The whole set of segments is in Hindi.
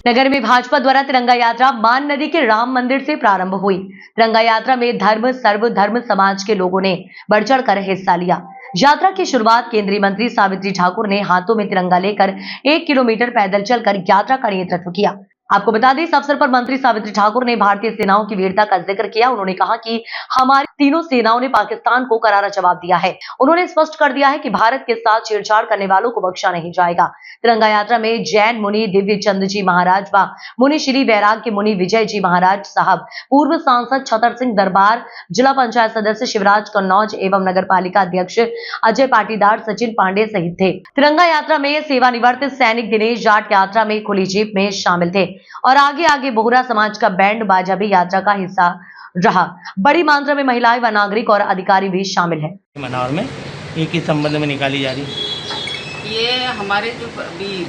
नगर में भाजपा द्वारा तिरंगा यात्रा मान नदी के राम मंदिर से प्रारंभ हुई। तिरंगा यात्रा में धर्म सर्वधर्म समाज के लोगों ने बढ़ चढ़कर हिस्सा लिया। यात्रा की शुरुआत केंद्रीय मंत्री सावित्री ठाकुर ने हाथों में तिरंगा लेकर 1 किलोमीटर पैदल चलकर यात्रा का नेतृत्व किया। आपको बता दें, इस अवसर पर मंत्री सावित्री ठाकुर ने भारतीय सेनाओं की वीरता का जिक्र किया। उन्होंने कहा कि हमारी तीनों सेनाओं ने पाकिस्तान को करारा जवाब दिया है। उन्होंने स्पष्ट कर दिया है कि भारत के साथ छेड़छाड़ करने वालों को बख्शा नहीं जाएगा। तिरंगा यात्रा में जैन मुनि दिव्य चंद जी महाराज व मुनि श्री वैराग्य मुनि विजय जी महाराज साहब, पूर्व सांसद छतर सिंह दरबार, जिला पंचायत सदस्य शिवराज कन्नौज एवं नगर पालिका अध्यक्ष अजय पाटीदार, सचिन पांडे सहित थे। तिरंगा यात्रा में सेवानिवृत्त सैनिक दिनेश जाट यात्रा में खुली जीप में शामिल थे और आगे बोहरा समाज का बैंड बाजा भी यात्रा का हिस्सा रहा। बड़ी मात्रा में महिलाएं व नागरिक और अधिकारी भी शामिल हैं। मनावर में एक ही संबंध में निकाली जा रही। ये हमारे जो अभी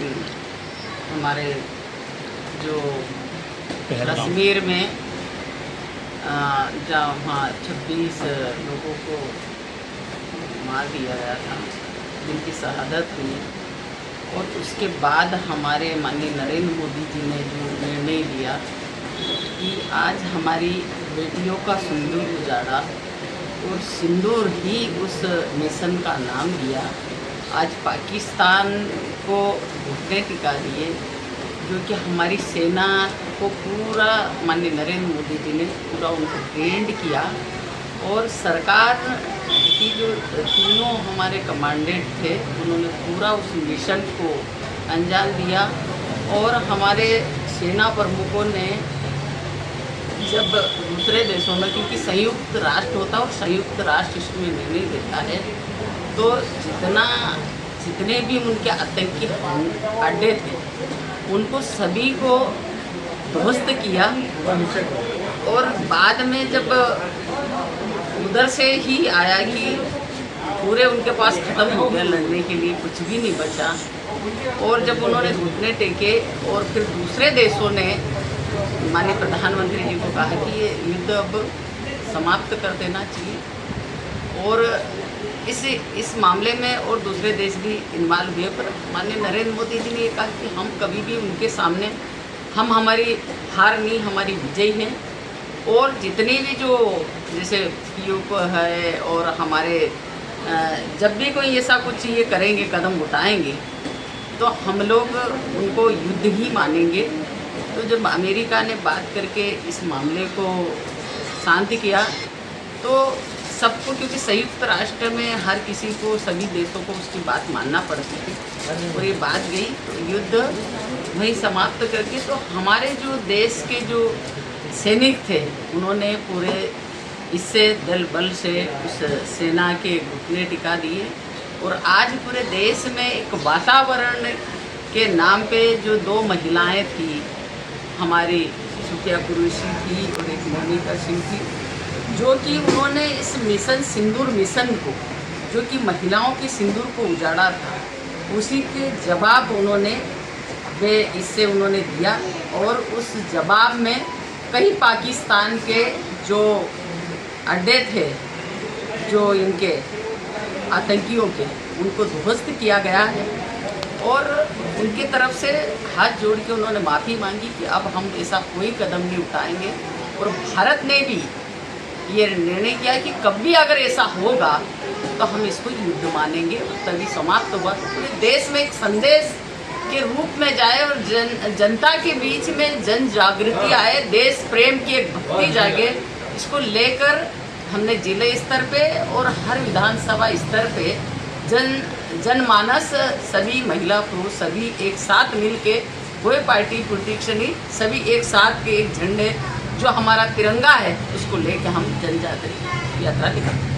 हमारे जो कश्मीर में जहाँ 26 लोगों को मार दिया गया था, जिनकी शहादत हुई, और उसके बाद हमारे माननीय नरेंद्र मोदी जी ने जो निर्णय लिया कि आज हमारी बेटियों का सिंदूर उजाड़ा और सिंदूर ही उस मिशन का नाम दिया। आज पाकिस्तान को घुटने टिका दिए, जो कि हमारी सेना को पूरा माननीय नरेंद्र मोदी जी ने पूरा उनको ट्रेंड किया, और सरकार की जो तीनों हमारे कमांडेंट थे उन्होंने पूरा उस मिशन को अंजाम दिया। और हमारे सेना प्रमुखों ने जब दूसरे देशों में, क्योंकि संयुक्त राष्ट्र होता है और संयुक्त राष्ट्र इसमें निर्णय देता है, तो जितने भी उनके आतंकी अड्डे थे उनको सभी को ध्वस्त किया। और बाद में जब उधर से ही आया कि पूरे उनके पास ख़त्म हो गया, लड़ने के लिए कुछ भी नहीं बचा, और जब उन्होंने घुटने टेके और फिर दूसरे देशों ने माननीय प्रधानमंत्री जी को कहा कि ये युद्ध अब समाप्त कर देना चाहिए, और इस मामले में और दूसरे देश भी इन्वॉल्व हुए, पर माननीय नरेंद्र मोदी जी ने ये कहा कि हम कभी भी उनके सामने, हम हमारी हार नहीं, हमारी विजय है। और जितनी भी जो जैसे पीओ है और हमारे जब भी कोई ऐसा कुछ ये करेंगे, कदम उठाएंगे, तो हम लोग उनको युद्ध ही मानेंगे। तो जब अमेरिका ने बात करके इस मामले को शांति किया, तो सबको, क्योंकि संयुक्त राष्ट्र में हर किसी को, सभी देशों को उसकी बात मानना पड़ती थी, और ये बात गई तो युद्ध वहीं समाप्त करके, तो हमारे जो देश के जो सैनिक थे उन्होंने पूरे इससे दल बल से उस सेना के घुटने टिका दिए। और आज पूरे देश में एक वातावरण के नाम पे जो 2 महिलाएं थी, हमारी सुखिया कुरैशी थी और एक मोनिका सिंह थी, जो कि उन्होंने इस मिशन सिंदूर मिशन को, जो कि महिलाओं की सिंदूर को उजाड़ा था, उसी के जवाब उन्होंने इससे उन्होंने दिया। और उस जवाब में कई पाकिस्तान के जो अड्डे थे, जो इनके आतंकियों के, उनको ध्वस्त किया गया है, और उनकी तरफ से हाथ जोड़ के उन्होंने माफ़ी मांगी कि अब हम ऐसा कोई कदम नहीं उठाएंगे। और भारत ने भी ये निर्णय किया कि कभी अगर ऐसा होगा तो हम इसको युद्ध मानेंगे, तभी समाप्त होगा। पूरे देश में एक संदेश के रूप में जाए और जनता के बीच में जन जागृति आए, देश प्रेम की एक भक्ति जागे, इसको लेकर हमने जिले स्तर पे और हर विधानसभा स्तर पे जनमानस, सभी महिला पुरुष सभी एक साथ मिलके, कोई पार्टी पॉलिटिक्स नहीं, सभी एक साथ के एक झंडे जो हमारा तिरंगा है उसको लेके हम जन जागृति यात्रा निकालते हैं।